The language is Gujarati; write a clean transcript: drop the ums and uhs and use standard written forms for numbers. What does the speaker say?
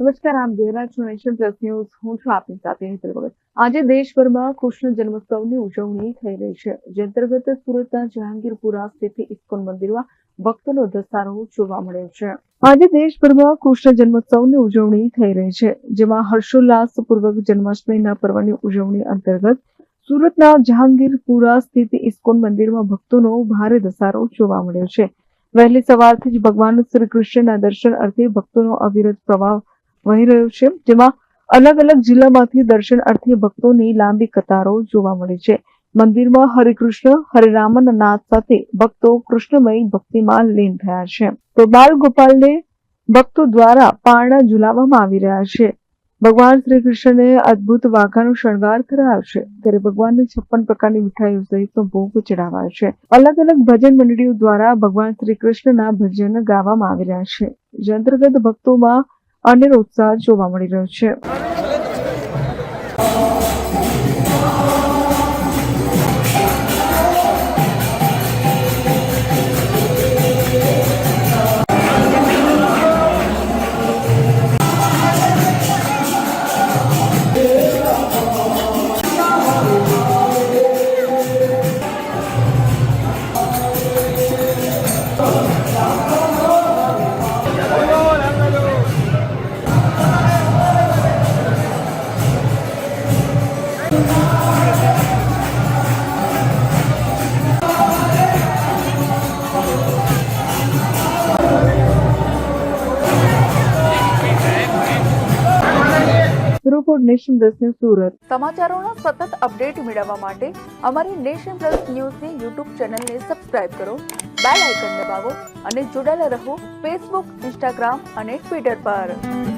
નમસ્કાર, આપ જોઈ રહ્યા છો નેશન પ્લસ ન્યૂઝ. હું છું આપની સાથે હેતલ ભગત. આજે દેશભરમાં કૃષ્ણ જન્મોત્સવની ઉજવણી થઈ રહી છે. જે અંતર્ગત સુરતના જહાંગીરપુરા સ્થિત ઇસ્કોન મંદિરમાં ભક્તોનો ધસારો જોવા મળ્યો છે. આજે દેશભરમાં કૃષ્ણ જન્મોત્સવની ઉજવણી થઈ રહી છે, જેમાં હર્ષોલ્લાસપૂર્વક જન્માષ્ટમીના પર્વની ઉજવણી અંતર્ગત સુરતના જહાંગીરપુરા સ્થિત ઇસ્કોન મંદિરમાં ભક્તોનો ભારે ધસારો જોવા મળ્યો છે. વહેલી સવારથી જ ભગવાન શ્રી કૃષ્ણના દર્શન અર્થે ભક્તોનો અવિરત પ્રવાહ વહી રહ્યો છે, જેમાં અલગ અલગ જિલ્લામાંથી દર્શન અર્થે ભક્તોની લાંબી કતારો જોવા મળી છે. મંદિરમાં હરે કૃષ્ણ હરે રામના નાદ સાથે ભક્તો કૃષ્ણમય ભક્તિમાં લીન થયા છે. તો બાલ ગોપાલને ભક્તો દ્વારા પારણા ઝુલાવવામાં આવી રહ્યા છે. ભગવાન શ્રી કૃષ્ણને અદભુત વાઘાનો શણગાર કરાયો છે, ત્યારે ભગવાનને 56 પ્રકારની મીઠાઈઓ સહિતનો ભોગ ચડાવાયો છે. અલગ અલગ ભજન મંડળીઓ દ્વારા ભગવાન શ્રી કૃષ્ણના ભજન ગાવામાં આવી રહ્યા છે, જે અંતર્ગત ભક્તોમાં અનેરો ઉત્સાહ જોવા મળી રહ્યો છે. Report nation plus news Surat. સમાચારોનો સતત અપડેટ મેળવવા માટે અમારી નેશન પ્લસ ન્યૂઝની યુટ્યુબ ચેનલને સબસ્ક્રાઇબ કરો, બેલ આઇકન દબાવો અને જોડાયેલા રહો ફેસબુક, ઇન્સ્ટાગ્રામ અને ટ્વિટર પર.